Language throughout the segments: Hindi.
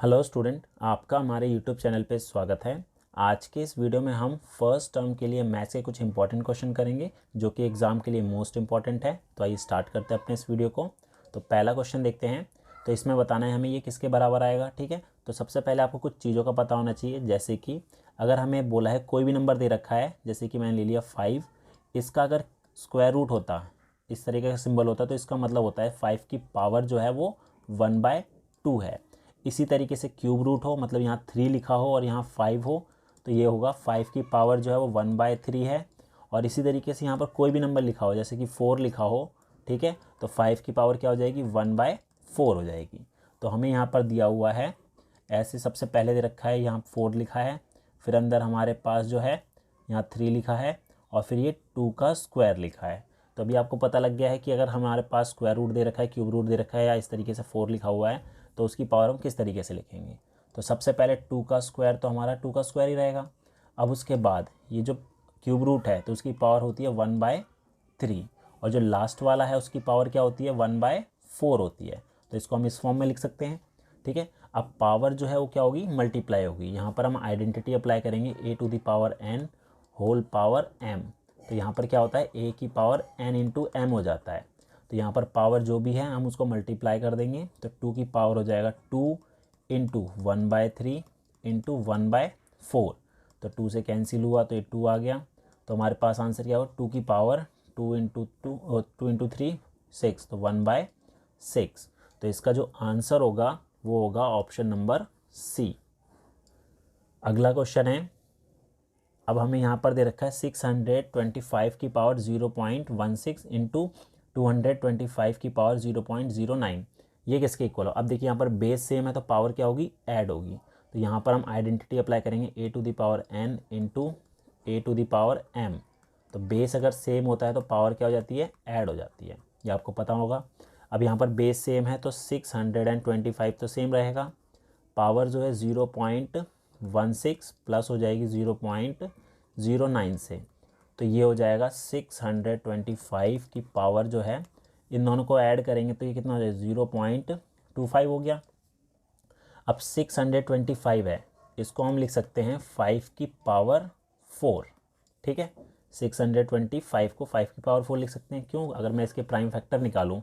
हेलो स्टूडेंट, आपका हमारे यूट्यूब चैनल पे स्वागत है। आज के इस वीडियो में हम फर्स्ट टर्म के लिए मैथ्स के कुछ इंपॉर्टेंट क्वेश्चन करेंगे जो कि एग्ज़ाम के लिए मोस्ट इंपॉर्टेंट है। तो आइए स्टार्ट करते हैं अपने इस वीडियो को। तो पहला क्वेश्चन देखते हैं। तो इसमें बताना है हमें ये किसके बराबर आएगा। ठीक है, तो सबसे पहले आपको कुछ चीज़ों का पता होना चाहिए, जैसे कि अगर हमें बोला है कोई भी नंबर दे रखा है, जैसे कि मैंने ले लिया 5, इसका अगर स्क्वायर रूट होता, इस तरीके का सिंबल होता, तो इसका मतलब होता है 5 की पावर जो है वो 1/2 है। इसी तरीके से क्यूब रूट हो, मतलब यहाँ 3 लिखा हो और यहाँ 5 हो, तो ये होगा 5 की पावर जो है वो 1/3 है। और इसी तरीके से यहाँ पर कोई भी नंबर लिखा हो, जैसे कि 4 लिखा हो, ठीक है, तो 5 की पावर क्या हो जाएगी, 1/4 हो जाएगी। तो हमें यहाँ पर दिया हुआ है ऐसे, सबसे पहले दे रखा है यहाँ 4 लिखा है, फिर अंदर हमारे पास जो है यहाँ 3 लिखा है और फिर ये 2 का स्क्वायर लिखा है। तो अभी आपको पता लग गया है कि अगर हमारे पास स्क्वायर रूट दे रखा है, क्यूब रूट दे रखा है या इस तरीके से 4 लिखा हुआ है, तो उसकी पावर हम किस तरीके से लिखेंगे। तो सबसे पहले 2 का स्क्वायर, तो हमारा 2 का स्क्वायर ही रहेगा। अब उसके बाद ये जो क्यूब रूट है तो उसकी पावर होती है 1/3, और जो लास्ट वाला है उसकी पावर क्या होती है, 1/4 होती है। तो इसको हम इस फॉर्म में लिख सकते हैं। ठीक है, अब पावर जो है वो क्या होगी, मल्टीप्लाई होगी। यहाँ पर हम आइडेंटिटी अप्लाई करेंगे, a⁴n होल पावर m। तो यहाँ पर क्या होता है, a की पावर n इंटू m हो जाता है। तो यहाँ पर पावर जो भी है हम उसको मल्टीप्लाई कर देंगे, तो 2 की पावर हो जाएगा 2 इंटू 1/3 इंटू 1/4। तो 2 से कैंसिल हुआ तो ये 2 आ गया। तो हमारे पास आंसर क्या होगा, 2 की पावर 2 इंटू 3 6, तो 1/6। तो इसका जो आंसर होगा वो होगा ऑप्शन नंबर सी। अगला क्वेश्चन है, अब हमें यहाँ पर दे रखा है 625 की पावर 0.16 इंटू 225 की पावर 0.09, ये किसके इक्वल हो। अब देखिए यहाँ पर बेस सेम है तो पावर क्या होगी, ऐड होगी। तो यहाँ पर हम आइडेंटिटी अप्लाई करेंगे, a⁴n इंटू a⁴m। तो बेस अगर सेम होता है तो पावर क्या हो जाती है, ऐड हो जाती है, ये आपको पता होगा। अब यहाँ पर बेस सेम है तो 625 तो सेम रहेगा, पावर जो है 0.16 प्लस हो जाएगी 0.09 से, तो ये हो जाएगा 625 की पावर जो है, इन दोनों को ऐड करेंगे तो ये कितना हो जाएगा, 0.25 हो गया। अब 625 है, इसको हम लिख सकते हैं 5 की पावर 4। ठीक है, 625 को 5 की पावर 4 लिख सकते हैं। क्यों, अगर मैं इसके प्राइम फैक्टर निकालूँ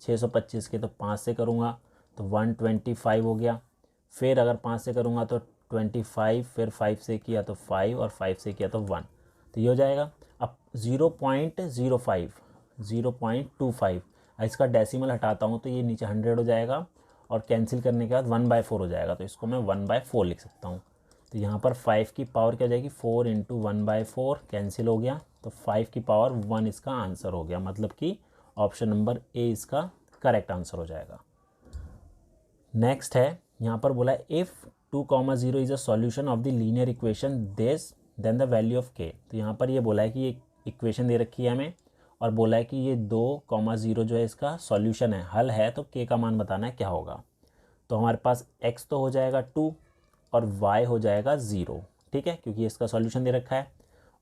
625 के, तो 5 से करूँगा तो 125 हो गया। फिर अगर 5 से करूँगा तो 25, फिर 5 से किया तो 5 और 5 से किया तो 1, तो ये हो जाएगा। अब 0.05 0.25, इसका डेसिमल हटाता हूँ तो ये नीचे 100 हो जाएगा, और कैंसिल करने के बाद 1/4 हो जाएगा, तो इसको मैं 1/4 लिख सकता हूँ। तो यहाँ पर 5 की पावर क्या हो जाएगी, 4 इंटू 1/4 कैंसिल हो गया, तो 5 की पावर 1 इसका आंसर हो गया, मतलब कि ऑप्शन नंबर ए इसका करेक्ट आंसर हो जाएगा। नेक्स्ट है, यहाँ पर बोला है if 2,0 is a solution of the linear equation this then the value of k. तो यहाँ पर ये बोला है कि ये इक्वेशन दे रखी है हमें, और बोला है कि ये 2,0 जो है इसका सॉल्यूशन है, हल है, तो के का मान बताना है क्या होगा। तो हमारे पास x तो हो जाएगा 2 और y हो जाएगा 0। ठीक है, क्योंकि इसका सॉल्यूशन दे रखा है,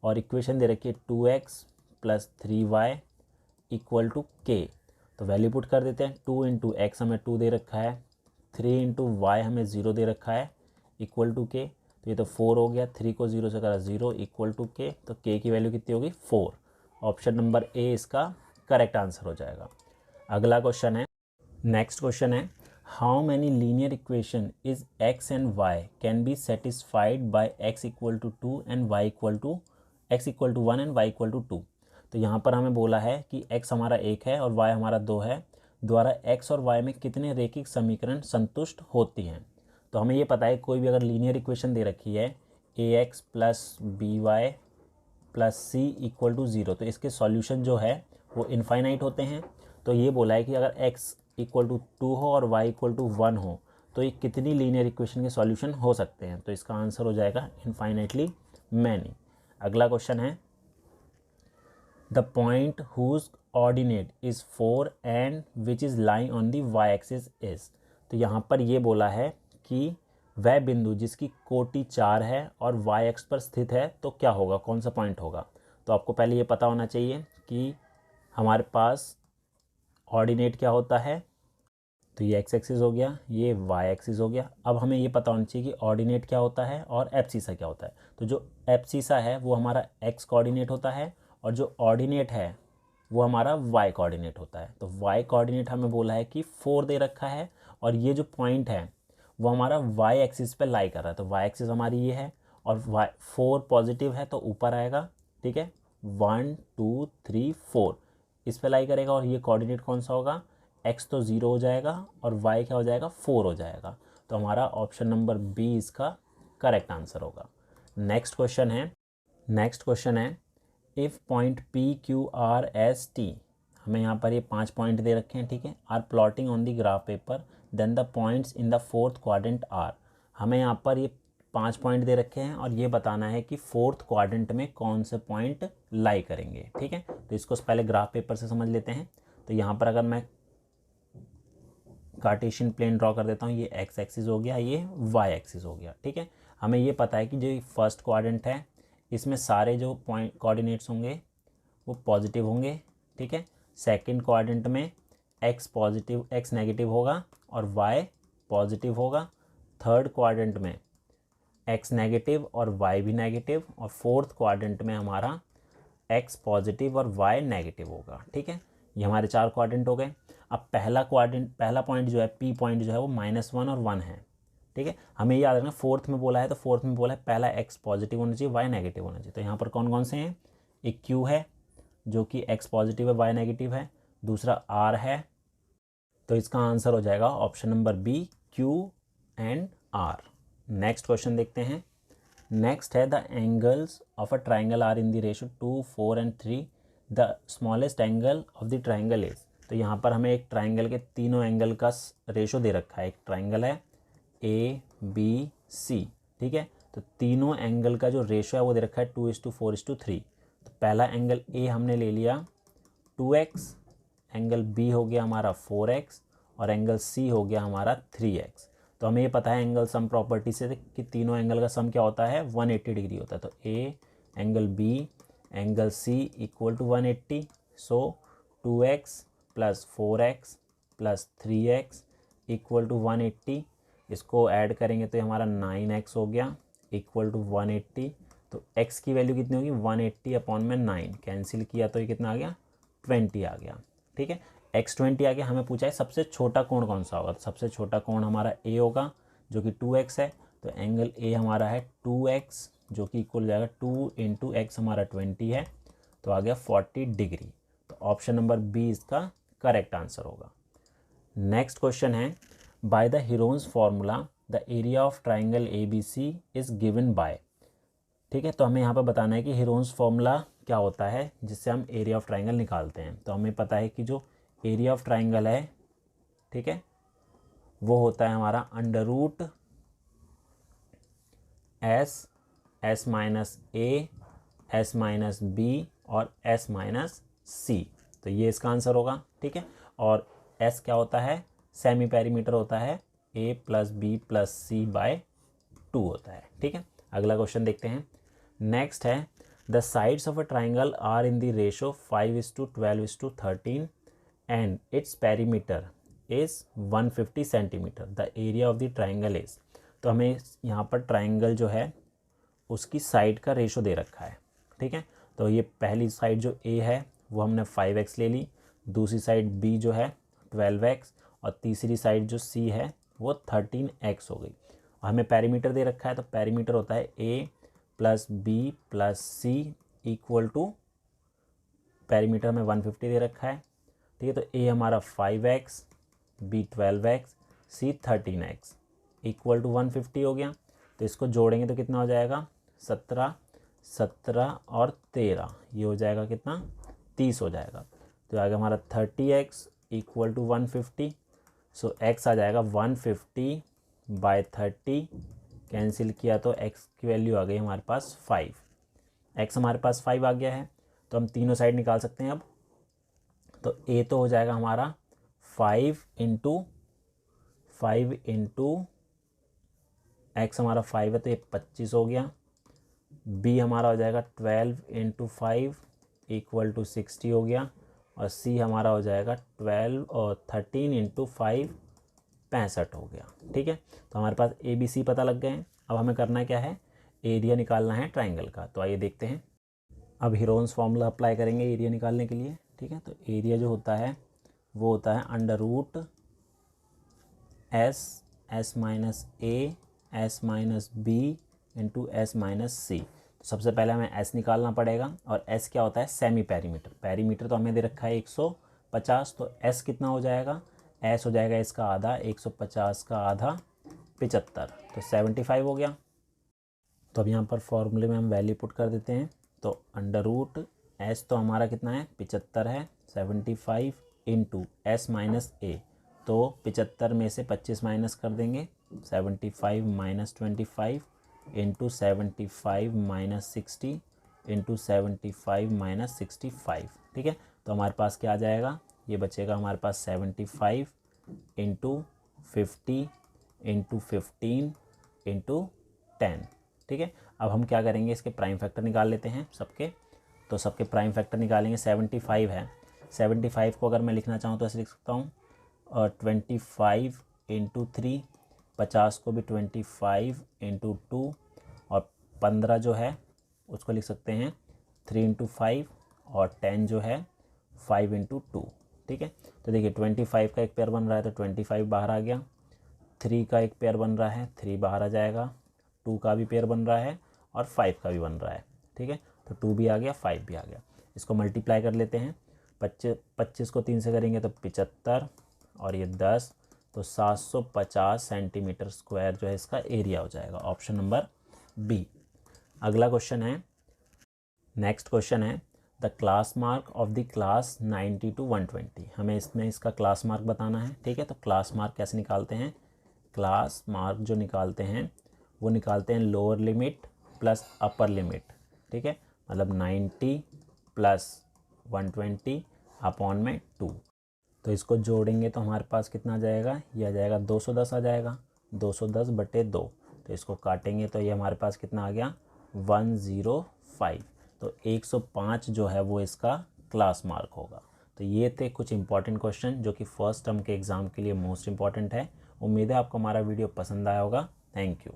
और इक्वेशन दे रखी है 2x plus 3y equal to के। तो वैल्यू पुट कर देते हैं, 2 इंटू एक्स हमें 2 दे रखा है, 3 इंटू वाई हमें 0 दे रखा है, इक्वल टू के। तो ये तो 4 हो गया, 3 को 0 से करा 0 इक्वल टू के, तो के की वैल्यू कितनी होगी, 4। ऑप्शन नंबर ए इसका करेक्ट आंसर हो जाएगा। अगला क्वेश्चन है, नेक्स्ट क्वेश्चन है, how many linear equation is x and y can be satisfied by x equal to 2 and y equal to x equal to 1 and y equal to 2। तो यहाँ पर हमें बोला है कि x हमारा 1 है और y हमारा 2 है, द्वारा x और y में कितने रैखिक समीकरण संतुष्ट होती हैं। तो हमें ये पता है कोई भी अगर लीनियर इक्वेशन दे रखी है ax plus b y plus C equal to 0, तो इसके सॉल्यूशन जो है वो इनफाइनाइट होते हैं। तो ये बोला है कि अगर x इक्वल टू 2 हो और y इक्वल टू 1 हो तो ये कितनी लीनियर इक्वेशन के सॉल्यूशन हो सकते हैं। तो इसका आंसर हो जाएगा इनफाइनाइटली मैनी। अगला क्वेश्चन है, the point whose ordinate is 4 and which is lying on the y axis is। तो यहाँ पर ये बोला है कि वह बिंदु जिसकी कोटि 4 है और y एक्स पर स्थित है तो क्या होगा, कौन सा पॉइंट होगा। तो आपको पहले ये पता होना चाहिए कि हमारे पास ऑर्डिनेट क्या होता है, तो ये एक्स एक्सिस हो गया, ये वाई एक्सिस हो गया। अब हमें ये पता होना चाहिए कि ऑर्डिनेट क्या होता है और एब्सिसा क्या होता है। तो जो एब्सिसा है वो हमारा एक्स कोऑर्डिनेट होता है और जो ऑर्डिनेट है वो हमारा वाई कोऑर्डिनेट होता है। तो वाई कोऑर्डिनेट हमें बोला है कि 4 दे रखा है और ये जो पॉइंट है वो हमारा वाई एक्सिस पे लाई कर रहा है। तो वाई एक्सिस हमारी ये है और वाई 4 पॉजिटिव है तो ऊपर आएगा, ठीक है। 1 2 3 4 इस पे लाई करेगा और ये कोऑर्डिनेट कौन सा होगा, एक्स तो 0 हो जाएगा और वाई क्या हो जाएगा, 4 हो जाएगा। तो हमारा ऑप्शन नंबर बी इसका करेक्ट आंसर होगा। नेक्स्ट क्वेश्चन है if point P Q R S T, हमें यहाँ पर ये 5 पॉइंट दे रखे हैं, ठीक है, are plotting on the graph paper then the points in the fourth quadrant are. हमें यहाँ पर ये 5 पॉइंट दे रखे हैं और ये बताना है कि फोर्थ क्वाड्रेंट में कौन से पॉइंट लाई करेंगे, ठीक है। तो इसको पहले ग्राफ पेपर से समझ लेते हैं। तो यहाँ पर अगर मैं कार्टेशियन प्लेन ड्रॉ कर देता हूँ, ये एक्स एक्सिस हो गया, ये वाई एक्सिस हो गया, ठीक है। हमें ये पता है कि जो फर्स्ट क्वाड्रेंट है इसमें सारे जो पॉइंट कोऑर्डिनेट्स होंगे वो पॉजिटिव होंगे, ठीक है। सेकंड क्वाड्रेंट में एक्स नेगेटिव होगा और वाई पॉजिटिव होगा। थर्ड क्वाड्रेंट में एक्स नेगेटिव और वाई भी नेगेटिव और फोर्थ क्वाड्रेंट में हमारा एक्स पॉजिटिव और वाई नेगेटिव होगा, ठीक है। ये हमारे 4 क्वाड्रेंट हो गए। अब पहला पॉइंट जो है पी पॉइंट जो है वो -1 और 1 है, ठीक है। हमें याद रखना फोर्थ में बोला है तो फोर्थ में बोला है पहला एक्स पॉजिटिव होना चाहिए, वाई नेगेटिव होना चाहिए। तो यहाँ पर कौन कौन से हैं, एक क्यू है जो कि एक्स पॉजिटिव है वाई नेगेटिव है, दूसरा आर है। तो इसका आंसर हो जाएगा option number B, Q and R. Next question देखते हैं। नेक्स्ट है the angles of a triangle are in the ratio 2 4 and 3, the smallest angle of the triangle is. तो यहाँ पर हमें एक ट्राइंगल के तीनों एंगल का रेशो दे रखा है। एक ट्राइंगल है ए बी सी, ठीक है। तो तीनों एंगल का जो रेशो है वो दे रखा है 2:4:3। तो पहला एंगल ए हमने ले लिया 2x, एंगल बी हो गया हमारा 4x और एंगल सी हो गया हमारा 3x। तो हमें ये पता है एंगल सम प्रॉपर्टी से कि तीनों एंगल का सम क्या होता है, 180 डिग्री होता है। तो A angle B angle C equal to 180। So 2x plus 4x plus 3x equal to 180। इसको ऐड करेंगे तो ये हमारा 9x हो गया इक्वल टू 180। तो x की वैल्यू कितनी होगी, 180 अपॉन में 9 कैंसिल किया तो ये कितना आ गया, 20 आ गया, ठीक है। x 20 आ गया। हमें पूछा है सबसे छोटा कोण कौन सा होगा। तो सबसे छोटा कोण हमारा a होगा जो कि 2x है। तो एंगल a हमारा है 2x जो कि इक्वल हो जाएगा 2 इंटू एक्स हमारा 20 है तो आ गया 40 डिग्री। तो ऑप्शन नंबर बी इसका करेक्ट आंसर होगा। नेक्स्ट क्वेश्चन है by the Heron's formula the area of triangle A B C is given by, ठीक है। तो हमें यहाँ पर बताना है कि हीरोन्स फार्मूला क्या होता है जिससे हम एरिया ऑफ ट्राइंगल निकालते हैं। तो हमें पता है कि जो एरिया ऑफ ट्राइंगल है, ठीक है, वो होता है हमारा under root s minus a s minus b और एस माइनस सी। तो ये इसका आंसर होगा, ठीक है। और एस क्या होता है, सेमी पेरीमीटर होता है, ए प्लस बी प्लस सी बाय 2 होता है, ठीक है। अगला क्वेश्चन देखते हैं। नेक्स्ट है the sides of a triangle are in the ratio 5:12:13 and its perimeter is 150 centimetre, the area of the triangle is. तो हमें यहाँ पर ट्राइंगल जो है उसकी साइड का रेशो दे रखा है, ठीक है। तो ये पहली साइड जो ए है वो हमने 5x ले ली, दूसरी साइड बी जो है 12x और तीसरी साइड जो सी है वो 13x हो गई। और हमें पेरीमीटर दे रखा है तो पेरीमीटर होता है a plus B plus C equal to, perimeter में 150 दे रखा है, ठीक है। तो a हमारा 5x, b 12x, c 13x equal to 150 हो गया। तो इसको जोड़ेंगे तो कितना हो जाएगा, 17 और 13 ये हो जाएगा कितना, 30 हो जाएगा। तो आगे हमारा 30x equal to 150। So x आ जाएगा 150 बाय 30 कैंसिल किया तो x की वैल्यू आ गई हमारे पास 5। x हमारे पास 5 आ गया है तो हम तीनों साइड निकाल सकते हैं अब। तो a तो हो जाएगा हमारा 5 इंटू x हमारा 5 है तो ये 25 हो गया। b हमारा हो जाएगा 12 इंटू 5 इक्वल टू 60 हो गया। और c हमारा हो जाएगा 13 इंटू 5 65 हो गया। ठीक है, तो हमारे पास ABC पता लग गए हैं। अब हमें करना क्या है, एरिया निकालना है ट्राइंगल का। तो आइए देखते हैं। अब हीरोन्स फार्मूला अप्लाई करेंगे एरिया निकालने के लिए। ठीक है, तो एरिया जो होता है वो होता है under root s minus a s minus b into s minus c. तो सबसे पहले हमें एस निकालना पड़ेगा, और एस क्या होता है, सेमी पेरीमीटर। पेरीमीटर तो हमें दे रखा है 150, तो एस कितना हो जाएगा, एस हो जाएगा इसका आधा, 150 का आधा 75, तो 75 हो गया। तो अब यहाँ पर फॉर्मूले में हम वैल्यू पुट कर देते हैं। तो अंडर रूट एस तो हमारा कितना है, 75 है, 75 इंटू एस माइनस ए। तो 75 में से 25 माइनस कर देंगे, 75 minus 25 into 75 minus 60 into 75 minus 65। ठीक है, तो हमारे पास क्या आ जाएगा, ये बचेगा हमारे पास 75 इंटू 50 इंटू 15 इंटू 10। ठीक है, अब हम क्या करेंगे, इसके प्राइम फैक्टर निकाल लेते हैं सबके। तो सबके प्राइम फैक्टर निकालेंगे। 75 है, 75 को अगर मैं लिखना चाहूँ तो ऐसे लिख सकता हूँ, और 25 इंटू 3, 50 को भी 25 इंटू 2, और 15 जो है उसको लिख सकते हैं 3 इंटू 5, और 10 जो है 5 इंटू 2। ठीक है, तो देखिए 25 का एक पेयर बन रहा है तो 25 बाहर आ गया, 3 का एक पेयर बन रहा है 3 बाहर आ जाएगा, 2 का भी पेयर बन रहा है और 5 का भी बन रहा है। ठीक है, तो 2 भी आ गया, 5 भी आ गया। इसको मल्टीप्लाई कर लेते हैं। 25 को 3 से करेंगे तो 75, और ये 10, तो 750 सेंटीमीटर स्क्वायर जो है इसका एरिया हो जाएगा। Option number B. अगला क्वेश्चन है, नेक्स्ट क्वेश्चन है, the class mark of the class 90 to 120। हमें इसमें इसका क्लास मार्क बताना है। ठीक है, तो क्लास मार्क कैसे निकालते हैं, क्लास मार्क जो निकालते हैं वो निकालते हैं lower limit plus upper limit. ठीक है, मतलब 90 प्लस 120 अपॉन में 2। तो इसको जोड़ेंगे तो हमारे पास कितना आ जाएगा, ये आ जाएगा 210 आ जाएगा, 210 बटे 2। तो इसको काटेंगे तो ये हमारे पास कितना आ गया, 105। तो 105 जो है वो इसका क्लास मार्क होगा। तो ये थे कुछ इंपॉर्टेंट क्वेश्चन जो कि फर्स्ट टर्म के एग्ज़ाम के लिए मोस्ट इंपॉर्टेंट है। उम्मीद है आपको हमारा वीडियो पसंद आया होगा। Thank you.